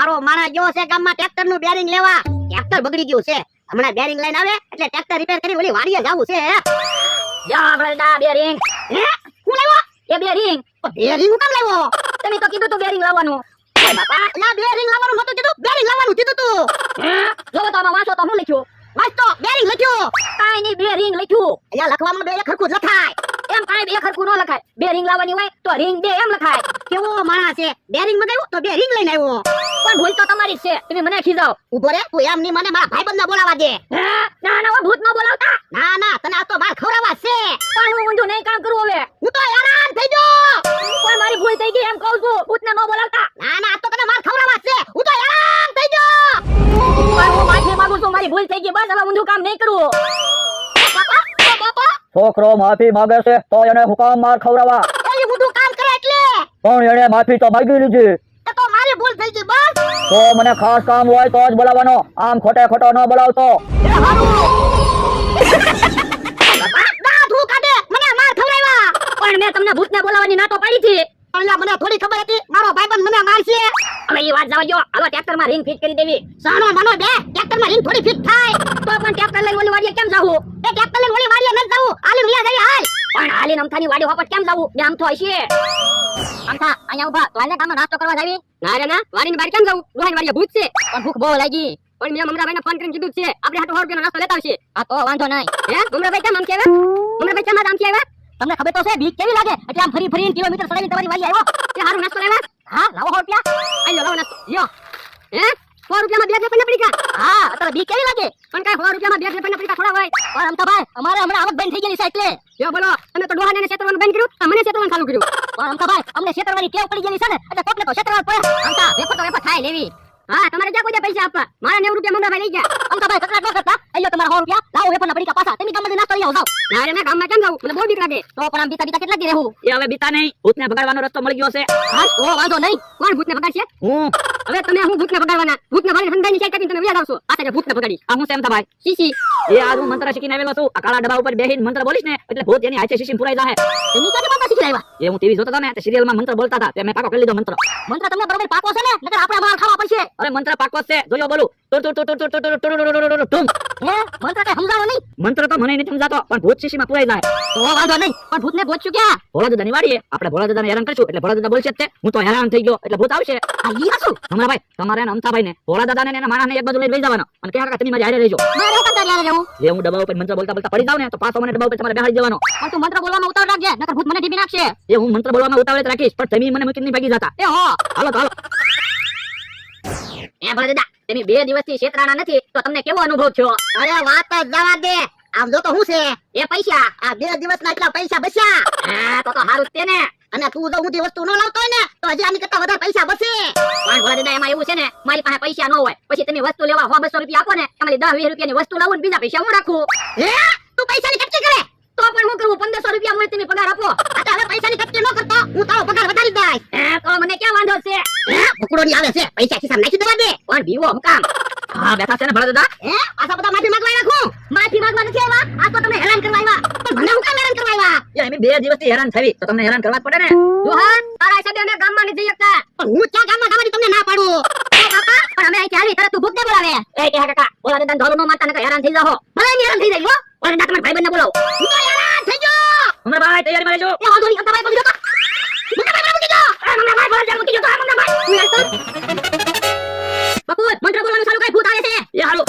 મારો માણા ગયો છે ગામમાં ટ્રેક્ટર નું બેરિંગ લેવા. ટ્રેક્ટર બગડી ગયું છે. હમણાં બેરિંગ લઈને આવે એટલે ટ્રેક્ટર રિપેર કરી ઓલી વાડીએ જાવું છે. જા બળદા બેરિંગ. હે હું લાવ્યો? એ બેરિંગ. બેરિંગ હું કામ લાવ્યો? તમે તો કીધું તું બેરિંગ લાવવાનું. ઓય બાપા, ના બેરિંગ લાવવાનું નતું કીધું, બેરિંગ લાવવાનું કીધું તું. જો તો આમાં વાંચો તો હું લખ્યું. વાંચતો બેરિંગ લખ્યો. કાઈ નહીં બેરિંગ લખ્યું. અહીંયા લખવામાં બે ખરખું જ લખાય. એમ કાઈ બે ખરખું ન લખાય. બેરિંગ લાવવાની હોય તો રિંગ દે એમ લખાય. કેવો માણસ છે, બેરિંગ મગાવ્યું તો બેરિંગ લઈને આવ્યો. પણ ભૂલ તો તમારી જ છે. તમે મને ખીજાવ. ઉભો રે, તું એમ ની મને મારા ભાઈબંધને બોલાવા દે. ના ના ભૂત ન બોલાવતા. ના ના, તને આ તો માર ખવડાવવા છે. પણ હું ઊંધું નહીં કામ કરું હવે. હું તો હેરાન થઈ ગયો. પણ મારી ભૂલ થઈ ગઈ એમ કહું છું. ભૂતને ન બોલાવતા. ના ના, આ તો તને માર ખવડાવવા છે. હું તો હેરાન થઈ ગયો. પણ હું માફી માંગુ છું. મારી ભૂલ થઈ ગઈ. બસ હવે ઊંધું કામ નહીં કરું. બાપા છોકરો માફી માંગે છે તો એને હુકામ માર ખવડાવવા. એ બધું કામ કરે એટલે પણ એને માફી તો માંગી લીધી. એ તો મારી ભૂલ થઈ ગઈ બસ. તો મને ખાસ કામ હોય તો જ બોલાવવાનો, આમ ખોટે ખોટો ન બોલાવતો. એ હારું. બાપા દાંત હું કાઢે, મને માર ખવડાવ્યા. પણ મેં તમને ભૂતને બોલાવવાની ના તો પાડી હતી. પણ મને થોડી ખબર હતી મારો ભાઈબંધ મને મારશે. હવે એ વાત જવા દો. હાલો ટ્રેક્ટરમાં રિંગ ફિટ કરી દેવી. સાનો મનો બે ટ્રેક્ટરમાં રિંગ થોડી ફિટ થાય. તો પણ ટ્રેક્ટર લઈને ઓલી વાડીએ કેમ જાવું? એ ટ્રેક્ટર લઈને ઓલી વાડીએ ન જાવું, આલી મિયા જઈ હાલ. પણ હાલીને અમથાની વાડી હોપટ કેમ જાવું? બે આમ તો હશે. અમથા અહીંયા ઊભા. તો હાલને ગામમાં નાસ્તો કરવા જાવી. ના રે ના, વાડીની બહાર કેમ જાવું? રોહાની વાડીએ ભૂત છે. પણ ભૂખ બહુ લાગી. પણ મેં મમરાભાઈને ફોન કરીને કીધું છે આપણે હાટો 100 રૂપિયાનો નાસ્તો લેતા આવશે. હા તો વાંધો નહીં. હે મમરાભાઈ કેમ આમ કે આવ્યા? મમરાભાઈ કેમ આમ કે આવ્યા? તમને ખબર તો છે બીક કેવી લાગે? એટલે આમ ફરી ફરીને કિલોમીટર સડાઈને તમારી વાડી આવ્યો. તે હારું નાસ્તો લેવા? હા લાવો 100 રૂપિયા. આઈ લાવો નાસ્તો. લ્યો. હે 100 રૂપિયામાં બે પૈસા પડી ગયા. હા અત્યારે બીક કેવી લાગે? પણ કાઈ 100 રૂપિયામાં બે પૈસા પડી ગયા થોડા હોય. પણ અમથાભાઈ અમારે હમણાં આવક બંધ થઈ ગયેલી છે એટલે. લ્યો બોલો તમે તો ડોહાને છેતરવાનું બંધ કર્યું, મને છેતરવાનું ચાલુ કર્યું. પણ અમથાભાઈ અમને છેતરવાની ટેવ પડી ગયેલી છે ને એટલે કોકને તો છેતરવા પડે. અમથા વેફર તો વેફર ખાઈ લેવી. હા તમારે જ્યાં કોઈ પૈસા આપવા. મારા 90 રૂપિયા મમરાભાઈ લઈ ગયા. અમથાભાઈ કકડાટ ન કરતા. આલ્યો તમારા 100 રૂપિયા લાવો વેફરના પડીકા પાછા. તમે ગામમાં નાસ્તો લઈ આવો જાવ. ના રે ના ગામમાં કેમ જાવું? મને બહુ બીક લાગે. તો પણ આમ બીતા બીતા કેટલા દી રહેવું? એ હવે બીતા નહીં. ભૂતને ભગાડવાનો રસ્તો મળી ગયો છે. હા તો વાંધો નહીં. કોણ ભૂતને ભગાડશે? હું. હવે તમે હું ભૂતને ભગાડવાના? ભૂતને ભગાડીને સંધાની સાઈડ કરીને તમે વ્યાજ આવશો. આ સાઈડ ભૂતને ભગાડી. આ હું છે અમથાભાઈ. શીશી. એ આ હું મંત્ર શીખીને આવેલો છું. આ કાળા ડબ્બા ઉપર બેહીને મંત્ર બોલીશ ને એટલે ભૂત એની હાથે શીશી પુરાઈ જાહે. એની ક્યાંથી મંત્ર શીખી આવ્યા? એ હું ટીવી જોતો હતો ને તે સિરિયલમાં મંત્ર બોલતા હતા. તે મેં પાકો કરી લીધો મંત્ર. મંત્ર તમને બરોબર પાકો છે ને? નકર આપણે માર ખાવા પડશે. અરે મંત્ર પાકો છે. જોયો બોલું. હે મંત્ર કઈ સમજાવો નહીં. મંત્ર તો મને નથી સમજાતો પણ ભૂત શીશીમાં પુરાઈ જાય. તો વાંધો નહીં. પણ ભૂતને ગોતશું ક્યાં? ભોળા દાદાની વાડીએ. આપણે ભોળા દાદાને હેરાન કરશું એટલે ભોળા દાદા બોલશે જ તે. હું તો હેરાન થઈ ગયો એટલે ભૂત આવશે. આ ઈ હસું. હમણાં ભાઈ તમારે ને અમથાભાઈને ભોળા દાદાને ને એના માણસને એક બાજુ લઈ જવાનો અને કહે કે તમે મારી હારે રહેજો. મારે કાં તારી હારે રહેવું? જે હું ડબ્બા ઉપર મંત્ર બોલતા બોલતા પડી જાવ ને તો પાછો મને ડબ્બા ઉપર તમારે બેહાડી દેવાનો. પણ તું મંત્ર બોલવામાં ઉતાવળ રાખજે નકર ભૂત મને ટીપી નાખશે. એ હું મંત્ર બોલવામાં ઉતાવળ જ રાખીશ પણ તમે મને મૂકીને નહીં ભાગી જતા. એ હો હાલો તો હાલો. એ ભોળા દાદા તમે 2 દિવસથી છેતરાણા નથી તો તમને કેવો અનુભવ થયો? અરે વાત જ જવા દે. આમ જો તો હું છે એ પૈસા આ 2 દિવસના એટલા પૈસા બચ્યા. હા તો હારું જ તે ને. અને તું જો ઊંધી વસ્તુ ન લાવતો હોય ને તો હજી આની કરતા વધારે પૈસા બચે. પણ ભોળા દાદા એમાં એવું છે ને મારી પાસે પૈસા ન હોય પછી તમે વસ્તુ લેવા 100-200 રૂપિયા આપો ને તમારી 10-20 રૂપિયાની વસ્તુ લાવું ને બીજા પૈસા હું રાખું. હે તું પૈસાની કટકી કરે? તો પણ હું કરું 1500 રૂપિયા મળે તમે પગાર આપો. આ હવે પૈસાની કટકી ન કરતો હું તારો પગાર વધારી દઈશ. હે તો મને ક્યાં વાંધો છે? હે ભૂકડોની આવે છે પૈસા ખિસ્સામાં નાખી દેવા દે. પણ બીવો હમકામ. હા બેઠા છે ને ભોળા દાદા. હે પાછા બધા માફી માંગવા રાખું. માફી માંગવા નથી આવ્યા. આ તો તમે હેરાન કરવા આવ્યા. પણ મને હું કામ હેરાન કરવા આવ્યા? યાર એમ 2 દિવસથી હેરાન થઈ તો તમને હેરાન કરવા જ પડે ને. જોહાન તારા હિસાબે અમે ગામમાં નથી જઈ શકતા. પણ હું ક્યાં ગામમાં જવાની તમને ના પાડું? એ બાપા પણ અમે અહીં ચાલી તરત તું ભૂખ દે બોલાવે. એ કે કાકા ભોળા દાદાને ધોલું ન મારતા નકર હેરાન થઈ જાઓ. ભલે ને હેરાન થઈ જાય હો. ભોળા દાદા તમારા ભાઈબંધને બોલાવો. હું તો હેરાન થઈ ગયો. હમણાં ભાઈ તૈયારી માં રહેજો. એ વાંધો નહીં ભાઈ પકડી દો. મને ભાઈ પકડી દો. મને ભાઈ ભોળા દાદા મૂકી દો. મને ભાઈ તું યાર તો બાપુ મંત્ર બોલવાનું ચાલુ કર ભૂત આવે છે. એ હાલો